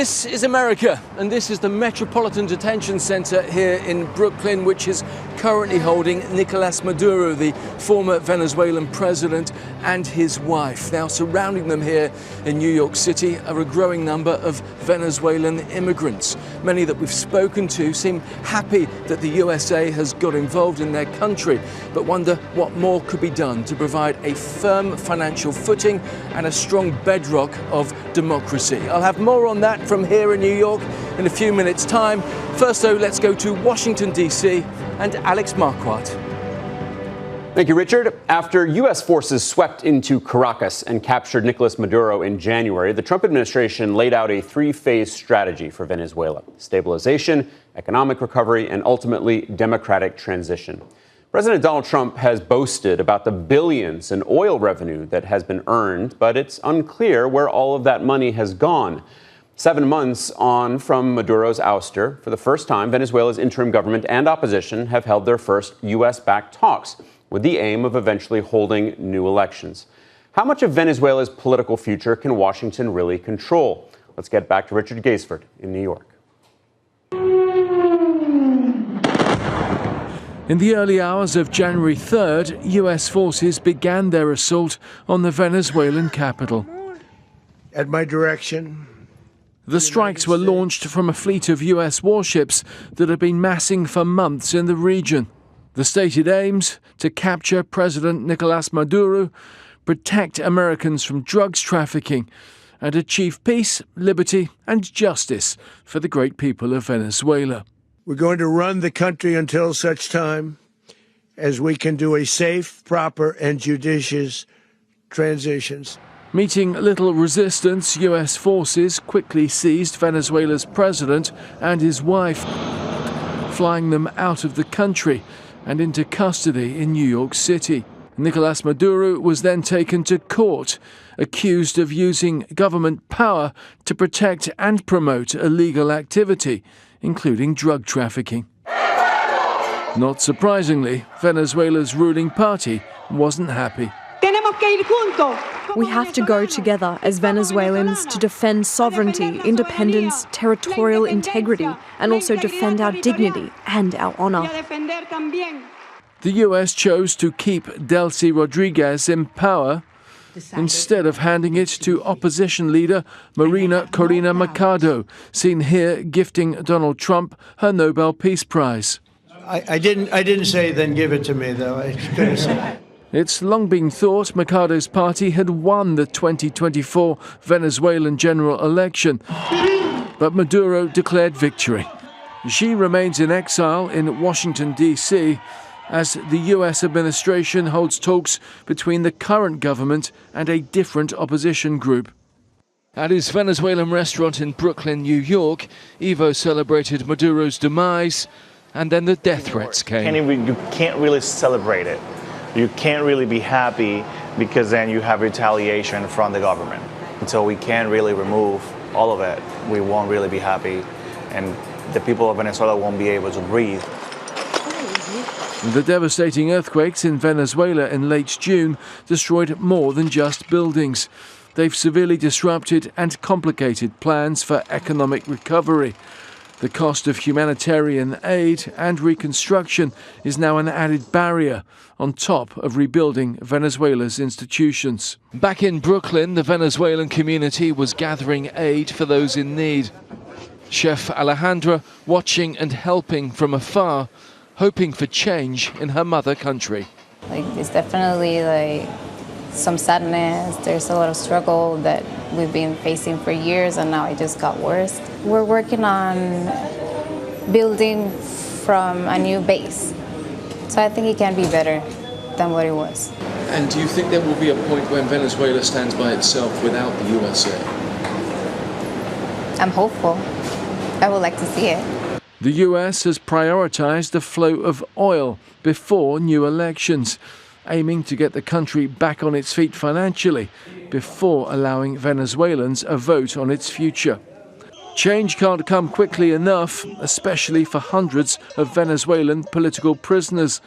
This is America, and this is the Metropolitan Detention Center here in Brooklyn, which is currently holding Nicolás Maduro, the former Venezuelan president, and his wife. Now, surrounding them here in New York City are a growing number of Venezuelan immigrants. Many that we've spoken to seem happy that the USA has got involved in their country, but wonder what more could be done to provide a firm financial footing and a strong bedrock of democracy. I'll have more on that from here in New York in a few minutes' time. First, though, let's go to Washington, D.C. and Alex Marquardt. Thank you, Richard. After U.S. forces swept into Caracas and captured Nicolás Maduro in January, the Trump administration laid out a three-phase strategy for Venezuela: stabilization, economic recovery, and ultimately democratic transition. President Donald Trump has boasted about the billions in oil revenue that has been earned, but it's unclear where all of that money has gone. 7 months on from Maduro's ouster, for the first time, Venezuela's interim government and opposition have held their first U.S.-backed talks with the aim of eventually holding new elections. How much of Venezuela's political future can Washington really control? Let's get back to Richard Gaisford in New York. In the early hours of January 3rd, U.S. forces began their assault on the Venezuelan capital. At my direction, the strikes were launched from a fleet of U.S. warships that had been massing for months in the region. The stated aims: to capture President Nicolás Maduro, protect Americans from drugs trafficking, and achieve peace, liberty, and justice for the great people of Venezuela. We're going to run the country until such time as we can do a safe, proper, and judicious transitions. Meeting little resistance, U.S. forces quickly seized Venezuela's president and his wife, flying them out of the country and into custody in New York City. Nicolás Maduro was then taken to court, accused of using government power to protect and promote illegal activity, including drug trafficking. Not surprisingly, Venezuela's ruling party wasn't happy. We have to go together as Venezuelans to defend sovereignty, independence, territorial integrity, and also defend our dignity and our honor. The US chose to keep Delcy Rodriguez in power instead of handing it to opposition leader Maria Corina Machado, seen here gifting Donald Trump her Nobel Peace Prize. I didn't say then give it to me, though. I couldn't say. It's long been thought Machado's party had won the 2024 Venezuelan general election, but Maduro declared victory. She remains in exile in Washington, D.C., as the U.S. administration holds talks between the current government and a different opposition group. At his Venezuelan restaurant in Brooklyn, New York, Ivo celebrated Maduro's demise, and then the death threats came. You can't really celebrate it. You can't really be happy because then you have retaliation from the government. Until we can really remove all of it, we won't really be happy, and the people of Venezuela won't be able to breathe. The devastating earthquakes in Venezuela in late June destroyed more than just buildings. They've severely disrupted and complicated plans for economic recovery. The cost of humanitarian aid and reconstruction is now an added barrier on top of rebuilding Venezuela's institutions. Back in Brooklyn, the Venezuelan community was gathering aid for those in need. Chef Alejandra watching and helping from afar, hoping for change in her mother country. It's definitely some sadness. There's a lot of struggle that we've been facing for years, and now it just got worse. We're working on building from a new base. So I think it can be better than what it was. And do you think there will be a point when Venezuela stands by itself without the USA? I'm hopeful. I would like to see it. The US has prioritized the flow of oil before new elections, aiming to get the country back on its feet financially before allowing Venezuelans a vote on its future. Change can't come quickly enough, especially for hundreds of Venezuelan political prisoners.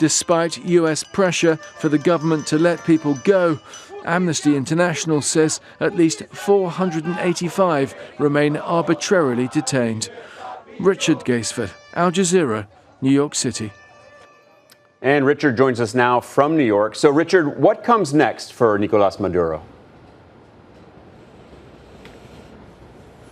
despite US pressure for the government to let people go. Amnesty International says at least 485 remain arbitrarily detained. Richard Gaisford, Al Jazeera, New York City. And Richard joins us now from New York. So, Richard, what comes next for Nicolás Maduro?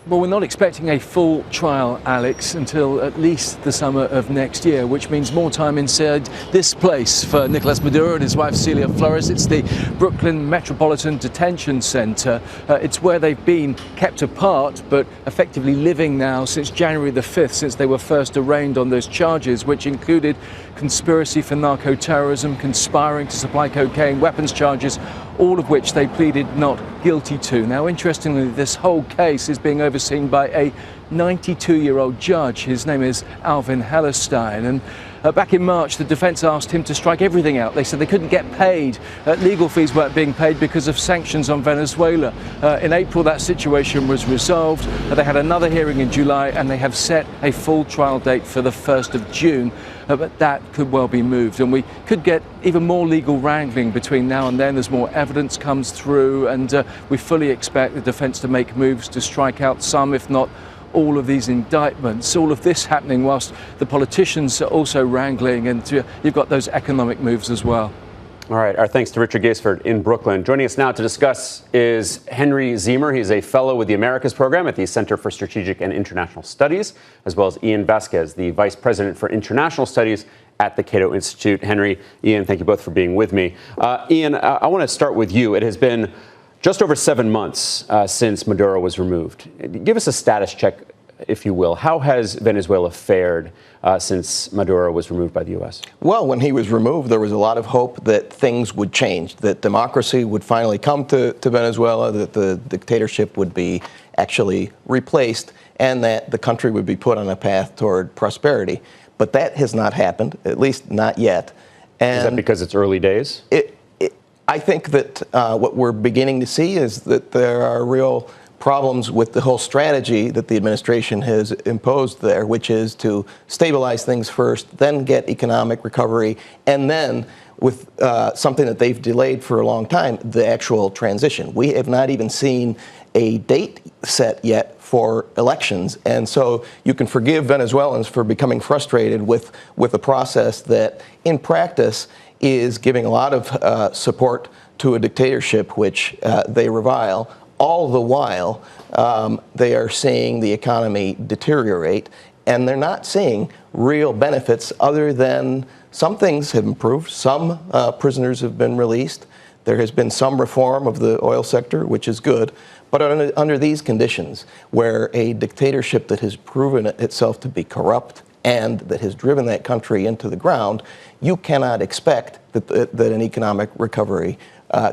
Well, we're not expecting a full trial, Alex, until at least the summer of next year, which means more time inside this place for Nicolás Maduro and his wife Celia Flores. It's the Brooklyn Metropolitan Detention Center. It's where they've been kept apart, but effectively living now since January the 5th, since they were first arraigned on those charges, which included conspiracy for narco-terrorism, conspiring to supply cocaine, weapons charges, all of which they pleaded not guilty to. Now, interestingly, this whole case is being overseen by a 92-year-old judge. His name is Alvin Hellerstein. And back in March, the defense asked him to strike everything out. They said they couldn't get paid. Legal fees weren't being paid because of sanctions on Venezuela. In April, that situation was resolved. They had another hearing in July, and they have set a full trial date for the 1st of June. But that could well be moved, and we could get even more legal wrangling between now and then as more evidence comes through, and we fully expect the defense to make moves to strike out some, if not all, of these indictments. All of this happening whilst the politicians are also wrangling, and you've got those economic moves as well. All right, our thanks to Richard Gaisford in Brooklyn. Joining us now to discuss is Henry Ziemer. He's a fellow with the Americas program at the Center for Strategic and International Studies, as well as Ian Vasquez, the Vice President for International Studies at the Cato Institute. Henry, Ian, thank you both for being with me. Ian, I want to start with you. It has been just over 7 months since Maduro was removed. Give us a status check, if you will. How has Venezuela fared since Maduro was removed by the U.S.? Well, when he was removed, there was a lot of hope that things would change, that democracy would finally come to Venezuela, that the dictatorship would be actually replaced, and that the country would be put on a path toward prosperity. But that has not happened, at least not yet. And is that because it's early days? I think that what we're beginning to see is that there are real problems with the whole strategy that the administration has imposed there, which is to stabilize things first, then get economic recovery, and then, with something that they've delayed for a long time, the actual transition. We have not even seen a date set yet for elections, and so you can forgive Venezuelans for becoming frustrated with a process that, in practice, is giving a lot of support to a dictatorship which they revile. All the while, they are seeing the economy deteriorate, and they're not seeing real benefits other than some things have improved. Some prisoners have been released. There has been some reform of the oil sector, which is good. But under these conditions, where a dictatorship that has proven itself to be corrupt and that has driven that country into the ground, you cannot expect that an economic recovery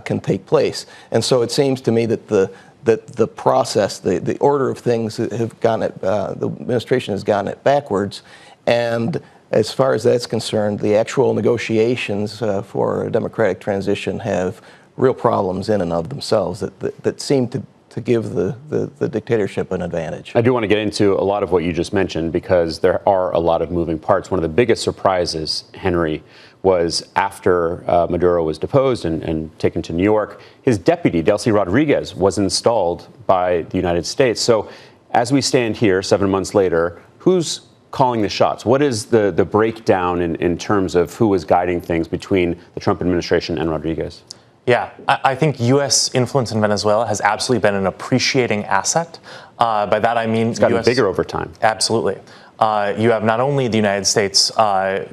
can take place. And so it seems to me that the process, the order of things have gotten it, the administration has gotten it backwards. And as far as that's concerned, the actual negotiations for a democratic transition have real problems in and of themselves that seem to give the dictatorship an advantage. I do want to get into a lot of what you just mentioned because there are a lot of moving parts. One of the biggest surprises, Henry, was after Maduro was deposed and taken to New York, his deputy, Delcy Rodriguez, was installed by the United States. So as we stand here 7 months later, who's calling the shots? What is the breakdown in terms of who is guiding things between the Trump administration and Rodriguez? Yeah, I think U.S. influence in Venezuela has absolutely been an appreciating asset. By that I mean it's gotten bigger over time. Absolutely. You have not only the United States kind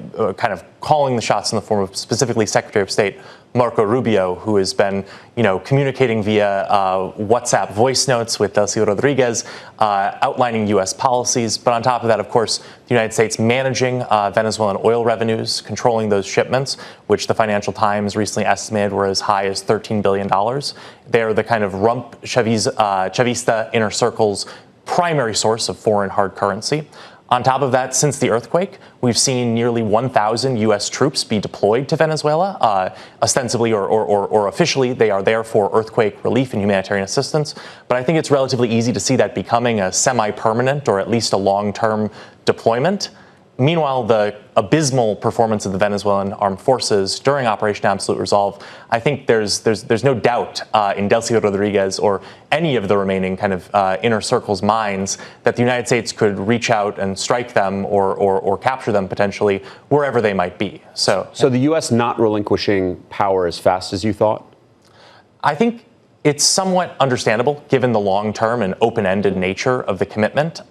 of calling the shots in the form of specifically Secretary of State Marco Rubio, who has been, communicating via WhatsApp voice notes with Delcy Rodriguez, outlining U.S. policies. But on top of that, of course, the United States managing Venezuelan oil revenues, controlling those shipments, which the Financial Times recently estimated were as high as $13 billion. They're the kind of rump Chavista inner circle's primary source of foreign hard currency. On top of that, since the earthquake, we've seen nearly 1,000 U.S. troops be deployed to Venezuela. Ostensibly or officially, they are there for earthquake relief and humanitarian assistance. But I think it's relatively easy to see that becoming a semi-permanent or at least a long-term deployment. Meanwhile, the abysmal performance of the Venezuelan armed forces during Operation Absolute Resolve, I think there's no doubt in Delcy Rodriguez or any of the remaining kind of inner circle's minds that the United States could reach out and strike them or capture them potentially wherever they might be. So the U.S. not relinquishing power as fast as you thought? I think it's somewhat understandable given the long-term and open-ended nature of the commitment.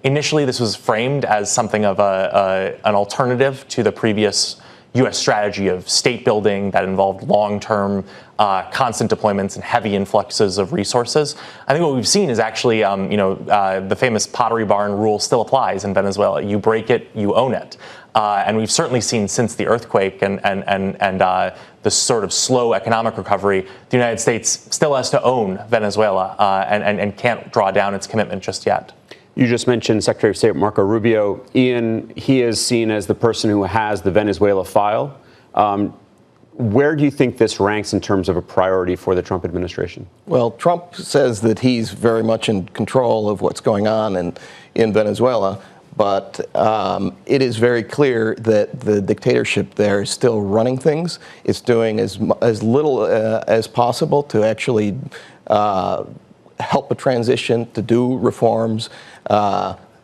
Initially, this was framed as something of an alternative to the previous U.S. strategy of state building that involved long-term, constant deployments and heavy influxes of resources. I think what we've seen is actually, the famous Pottery Barn rule still applies in Venezuela. You break it, you own it. And we've certainly seen since the earthquake and the sort of slow economic recovery, the United States still has to own Venezuela and can't draw down its commitment just yet. You just mentioned Secretary of State Marco Rubio. Ian, he is seen as the person who has the Venezuela file. Where do you think this ranks in terms of a priority for the Trump administration? Well, Trump says that he's very much in control of what's going on in Venezuela. But it is very clear that the dictatorship there is still running things. It's doing as little as possible to actually help a transition, to do reforms.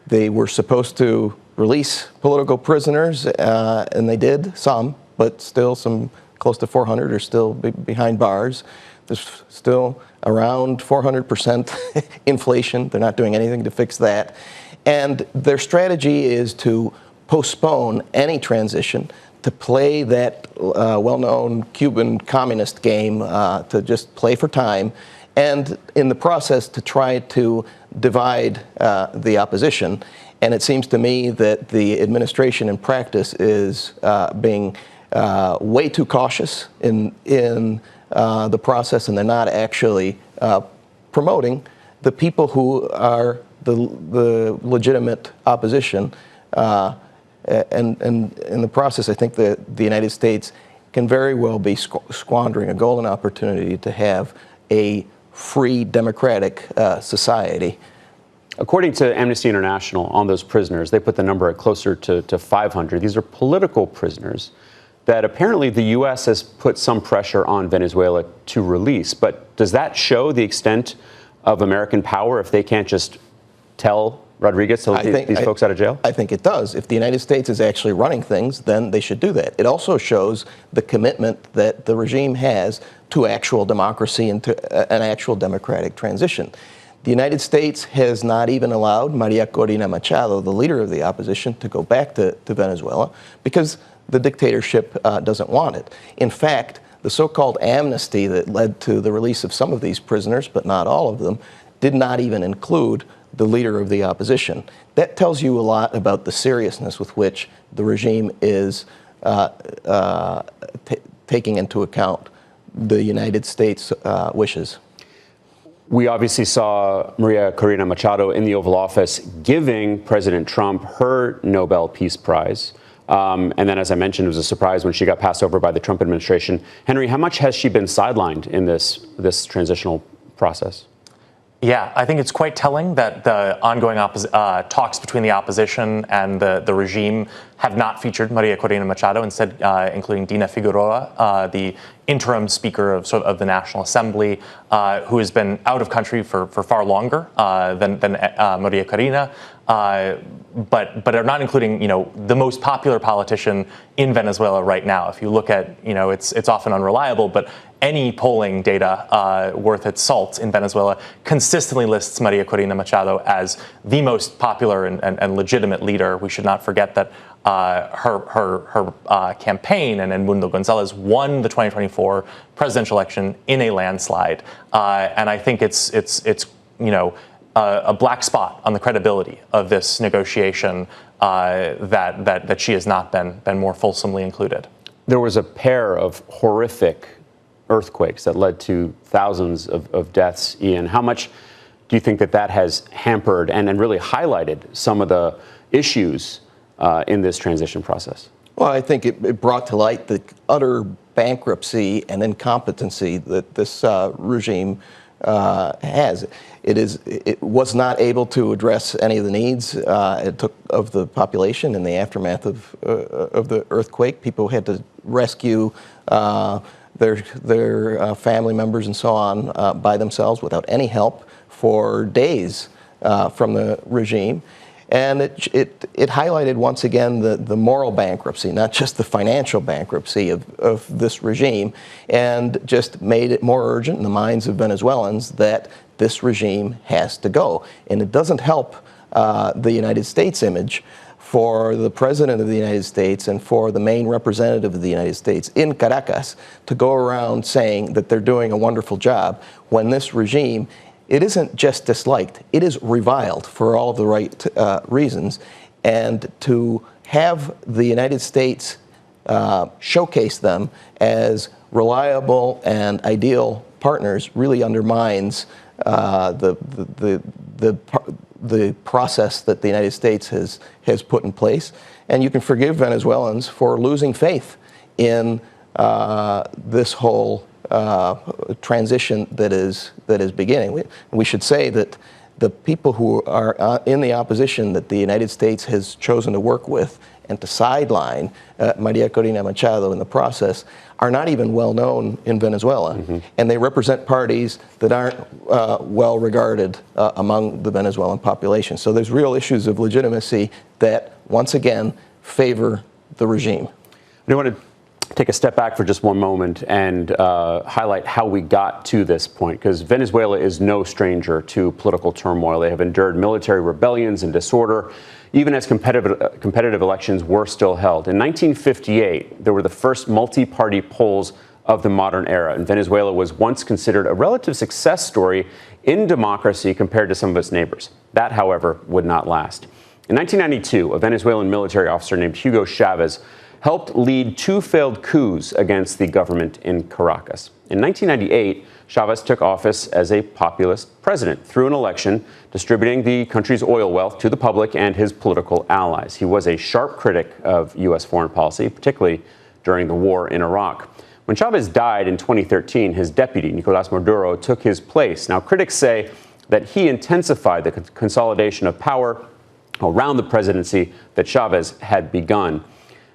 They were supposed to release political prisoners, and they did, some, but still some close to 400 are still behind bars. There's still around 400% inflation. They're not doing anything to fix that. And their strategy is to postpone any transition, to play that well-known Cuban communist game, to just play for time, and in the process to try to divide the opposition. And it seems to me that the administration in practice is being way too cautious in the process, and they're not actually promoting the people who are the legitimate opposition. And in the process, I think that the United States can very well be squandering a golden opportunity to have a free, democratic society. According to Amnesty International, on those prisoners, they put the number at closer to 500. These are political prisoners that apparently the U.S. has put some pressure on Venezuela to release. But does that show the extent of American power if they can't just tell Rodriguez to let these folks out of jail? I think it does. If the United States is actually running things, then they should do that. It also shows the commitment that the regime has to actual democracy and to an actual democratic transition. The United States has not even allowed Maria Corina Machado, the leader of the opposition, to go back to Venezuela because the dictatorship doesn't want it. In fact, the so-called amnesty that led to the release of some of these prisoners, but not all of them, did not even include the leader of the opposition. That tells you a lot about the seriousness with which the regime is taking into account the United States' wishes. We obviously saw Maria Corina Machado in the Oval Office giving President Trump her Nobel Peace Prize. And then, as I mentioned, it was a surprise when she got passed over by the Trump administration. Henry, how much has she been sidelined in this transitional process? Yeah, I think it's quite telling that the ongoing talks between the opposition and the regime have not featured Maria Corina Machado, instead including Dina Figueroa, the interim speaker of the National Assembly, who has been out of country for far longer than Maria Corina, but are not including, the most popular politician in Venezuela right now. If you look at, it's often unreliable, but any polling data worth its salt in Venezuela consistently lists Maria Corina Machado as the most popular and legitimate leader. We should not forget that her campaign and Edmundo Gonzalez won the 2024 presidential election in a landslide, and I think it's a black spot on the credibility of this negotiation that she has not been more fulsomely included. There was a pair of horrific earthquakes that led to thousands of deaths, Ian. How much do you think that has hampered and really highlighted some of the issues in this transition process? Well, I think it brought to light the utter bankruptcy and incompetency that this regime has. It was not able to address any of the needs of the population in the aftermath of the earthquake. People had to rescue their family members and so on by themselves without any help for days from the regime. And it highlighted once again the moral bankruptcy, not just the financial bankruptcy of this regime, and just made it more urgent in the minds of Venezuelans that this regime has to go. And it doesn't help the United States image for the President of the United States and for the main representative of the United States in Caracas to go around saying that they're doing a wonderful job when this regime, it isn't just disliked, it is reviled for all of the right reasons. And to have the United States showcase them as reliable and ideal partners really undermines the process that the United States has put in place. And you can forgive Venezuelans for losing faith in this whole transition that is beginning. We should say that the people who are in the opposition that the United States has chosen to work with and to sideline Maria Corina Machado in the process are not even well known in Venezuela. Mm-hmm. And they represent parties that aren't well regarded among the Venezuelan population. So there's real issues of legitimacy that, once again, favor the regime. I want to take a step back for just one moment and highlight how we got to this point, because Venezuela is no stranger to political turmoil. They have endured military rebellions and disorder, even as competitive elections were still held. In 1958, there were the first multi-party polls of the modern era, and Venezuela was once considered a relative success story in democracy compared to some of its neighbors. That, however, would not last. In 1992, a Venezuelan military officer named Hugo Chavez helped lead two failed coups against the government in Caracas. In 1998, Chavez took office as a populist president through an election, distributing the country's oil wealth to the public and his political allies. He was a sharp critic of U.S. foreign policy, particularly during the war in Iraq. When Chavez died in 2013, his deputy, Nicolás Maduro, took his place. Now, critics say that he intensified the consolidation of power around the presidency that Chavez had begun.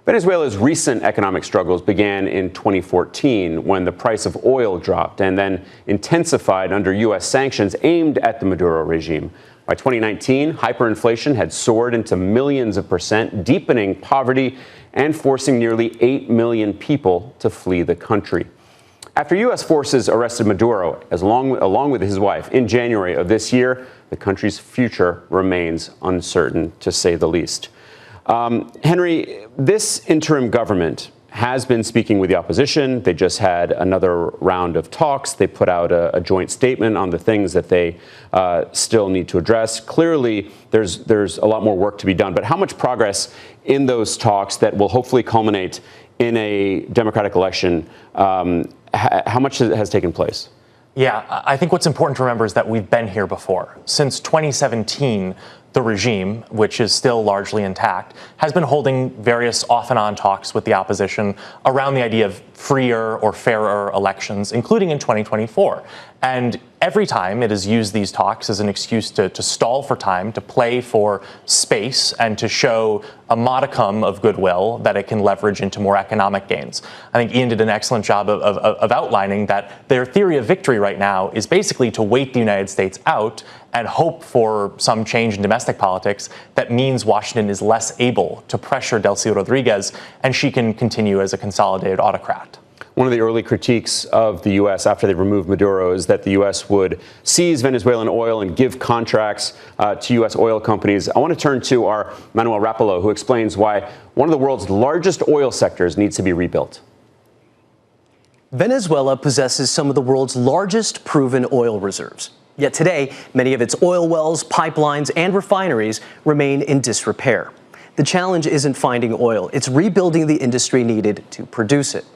Venezuela's recent economic struggles began in 2014 when the price of oil dropped and then intensified under U.S. sanctions aimed at the Maduro regime. By 2019, hyperinflation had soared into millions of percent, deepening poverty and forcing nearly 8 million people to flee the country. After U.S. forces arrested Maduro, along with his wife, in January of this year, the country's future remains uncertain, to say the least. Henry, this interim government has been speaking with the opposition. They just had another round of talks. They put out a joint statement on the things that they still need to address. Clearly, there's a lot more work to be done. But how much progress in those talks that will hopefully culminate in a democratic election, how much has taken place? Yeah, I think what's important to remember is that we've been here before. Since 2017, the regime, which is still largely intact, has been holding various off-and-on talks with the opposition around the idea of freer or fairer elections, including in 2024. And every time it has used these talks as an excuse to stall for time, to play for space, and to show a modicum of goodwill that it can leverage into more economic gains. I think Ian did an excellent job of outlining that their theory of victory right now is basically to wait the United States out and hope for some change in domestic politics that means Washington is less able to pressure Delcy Rodriguez and she can continue as a consolidated autocrat. One of the early critiques of the U.S. after they removed Maduro is that the U.S. would seize Venezuelan oil and give contracts to U.S. oil companies. I want to turn to our Manuel Rapallo, who explains why one of the world's largest oil sectors needs to be rebuilt. Venezuela possesses some of the world's largest proven oil reserves. Yet today, many of its oil wells, pipelines, and refineries remain in disrepair. The challenge isn't finding oil, it's rebuilding the industry needed to produce it.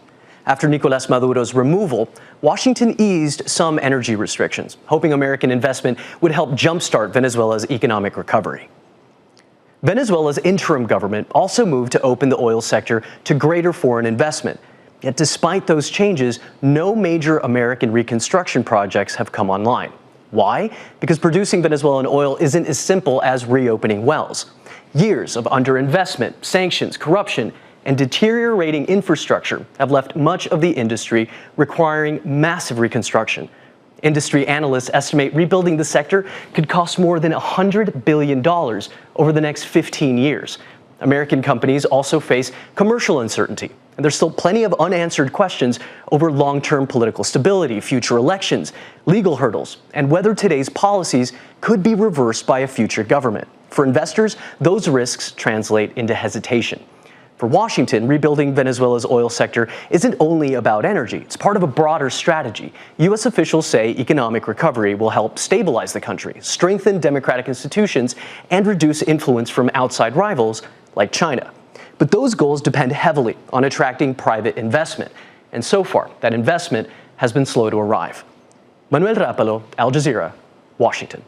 After Nicolás Maduro's removal, Washington eased some energy restrictions, hoping American investment would help jumpstart Venezuela's economic recovery. Venezuela's interim government also moved to open the oil sector to greater foreign investment. Yet despite those changes, no major American reconstruction projects have come online. Why? Because producing Venezuelan oil isn't as simple as reopening wells. Years of underinvestment, sanctions, corruption, and deteriorating infrastructure have left much of the industry requiring massive reconstruction. Industry analysts estimate rebuilding the sector could cost more than $100 billion over the next 15 years. American companies also face commercial uncertainty, and there's still plenty of unanswered questions over long-term political stability, future elections, legal hurdles, and whether today's policies could be reversed by a future government. For investors, those risks translate into hesitation. For Washington, rebuilding Venezuela's oil sector isn't only about energy. It's part of a broader strategy. U.S. officials say economic recovery will help stabilize the country, strengthen democratic institutions, and reduce influence from outside rivals like China. But those goals depend heavily on attracting private investment. And so far, that investment has been slow to arrive. Manuel Rapalo, Al Jazeera, Washington.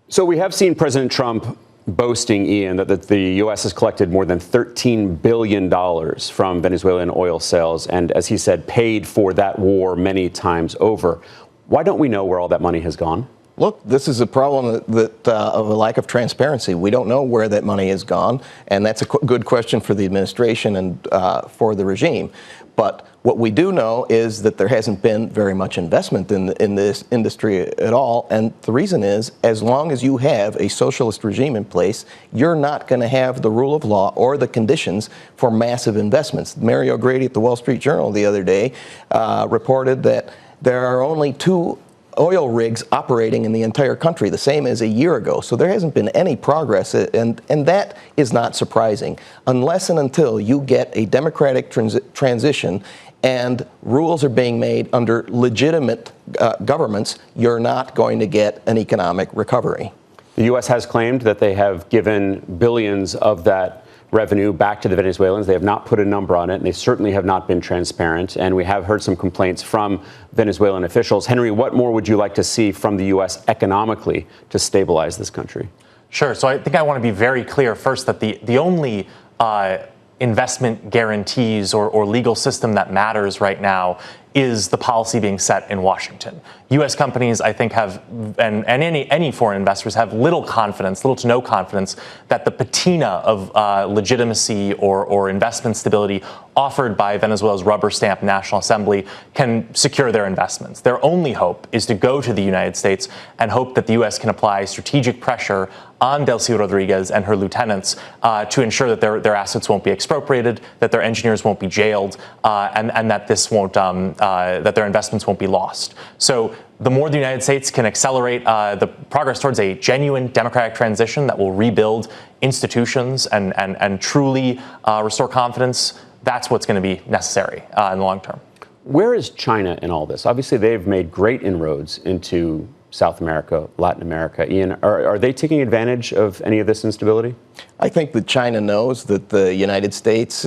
So we have seen President Trump boasting, Ian, that the U.S. has collected more than $13 billion from Venezuelan oil sales and, as he said, paid for that war many times over. Why don't we know where all that money has gone? Look, this is a problem of a lack of transparency. We don't know where that money has gone, and that's a good question for the administration and for the regime. But what we do know is that there hasn't been very much investment in this industry at all, and the reason is, as long as you have a socialist regime in place, you're not going to have the rule of law or the conditions for massive investments. Mary O'Grady at the Wall Street Journal the other day reported that there are only 2 oil rigs operating in the entire country, the same as a year ago. So there hasn't been any progress, and that is not surprising. Unless and until you get a democratic transition and rules are being made under legitimate governments, you're not going to get an economic recovery. The U.S. has claimed that they have given billions of that revenue back to the Venezuelans. They have not put a number on it, and they certainly have not been transparent. And we have heard some complaints from Venezuelan officials. Henry, what more would you like to see from the U.S. economically to stabilize this country? Sure. So I think I want to be very clear first that the only investment guarantees or legal system that matters right now is the policy being set in Washington. U.S. companies, I think, have, and any foreign investors have little to no confidence that the patina of legitimacy or investment stability offered by Venezuela's rubber stamp National Assembly can secure their investments. Their only hope is to go to the United States and hope that the U.S. can apply strategic pressure on Delcy Rodriguez and her lieutenants to ensure that their assets won't be expropriated, that their engineers won't be jailed, and that this won't that their investments won't be lost. So the more the United States can accelerate the progress towards a genuine democratic transition that will rebuild institutions and truly restore confidence, that's what's going to be necessary in the long term. Where is China in all this? Obviously, they've made great inroads into South America, Latin America. Ian, are they taking advantage of any of this instability? I think that China knows that the United States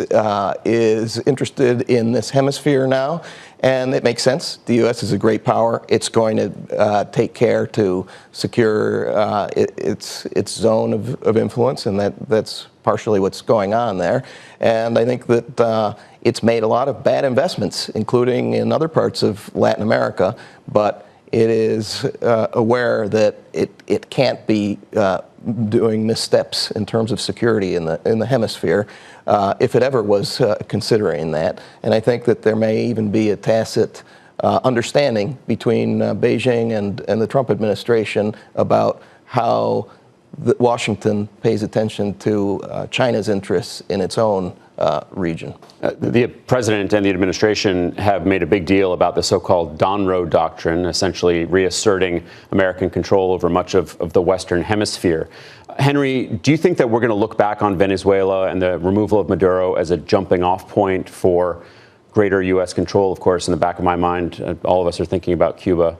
is interested in this hemisphere now, and it makes sense. The U.S. is a great power. It's going to take care to secure its zone of influence, and that's partially what's going on there. And I think that it's made a lot of bad investments, including in other parts of Latin America, but it is aware that it can't be doing missteps in terms of security in the hemisphere if it ever was considering that. And I think that there may even be a tacit understanding between Beijing and the Trump administration about how Washington pays attention to China's interests in its own region. The president and the administration have made a big deal about the so-called Donroe Doctrine, essentially reasserting American control over much of the Western Hemisphere. Henry, do you think that we're going to look back on Venezuela and the removal of Maduro as a jumping-off point for greater U.S. control? Of course, in the back of my mind, all of us are thinking about Cuba.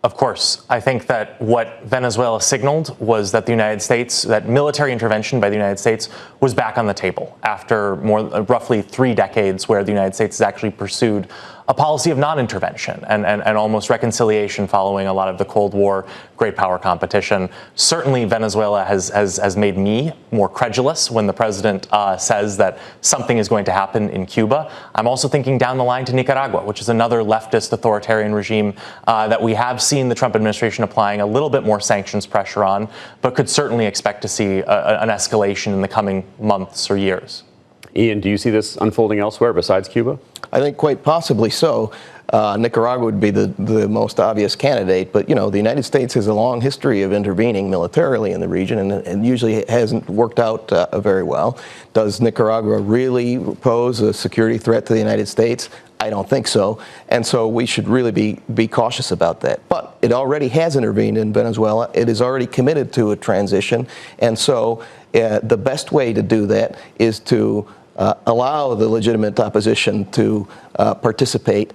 Of course. I think that what Venezuela signaled was that the United States, that military intervention by the United States was back on the table after roughly 3 decades where the United States has actually pursued a policy of non-intervention and almost reconciliation following a lot of the Cold War great power competition. Certainly, Venezuela has made me more credulous when the president says that something is going to happen in Cuba. I'm also thinking down the line to Nicaragua, which is another leftist authoritarian regime that we have seen the Trump administration applying a little bit more sanctions pressure on, but could certainly expect to see an escalation in the coming months or years. Ian, do you see this unfolding elsewhere besides Cuba? I think quite possibly so. Nicaragua would be the most obvious candidate, but the United States has a long history of intervening militarily in the region, and usually it hasn't worked out very well. Does Nicaragua really pose a security threat to the United States? I don't think so, and so we should really be cautious about that. But it already has intervened in Venezuela. It is already committed to a transition, and so the best way to do that is to allow the legitimate opposition to participate.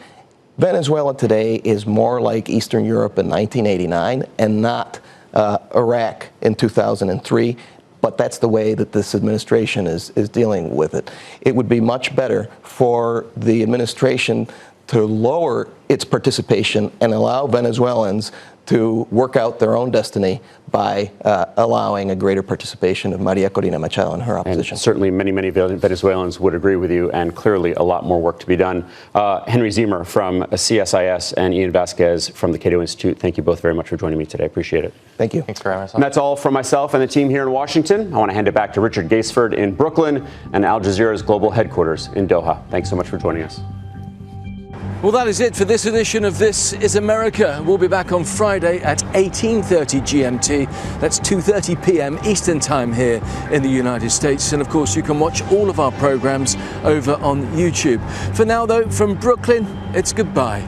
Venezuela today is more like Eastern Europe in 1989 and not Iraq in 2003. But that's the way that this administration is dealing with it. It would be much better for the administration to lower its participation and allow Venezuelans to work out their own destiny by allowing a greater participation of Maria Corina Machado and her opposition. And certainly many Venezuelans would agree with you, and clearly a lot more work to be done. Henry Ziemer from CSIS and Ian Vasquez from the Cato Institute, thank you both very much for joining me today. I appreciate it. Thank you. Thanks for having us on. And that's all from myself and the team here in Washington. I want to hand it back to Richard Gaisford in Brooklyn and Al Jazeera's global headquarters in Doha. Thanks so much for joining us. Well, that is it for this edition of This is America. We'll be back on Friday at 18:30 GMT. That's 2:30 p.m. Eastern Time here in the United States. And of course, you can watch all of our programs over on YouTube. For now, though, from Brooklyn, it's goodbye.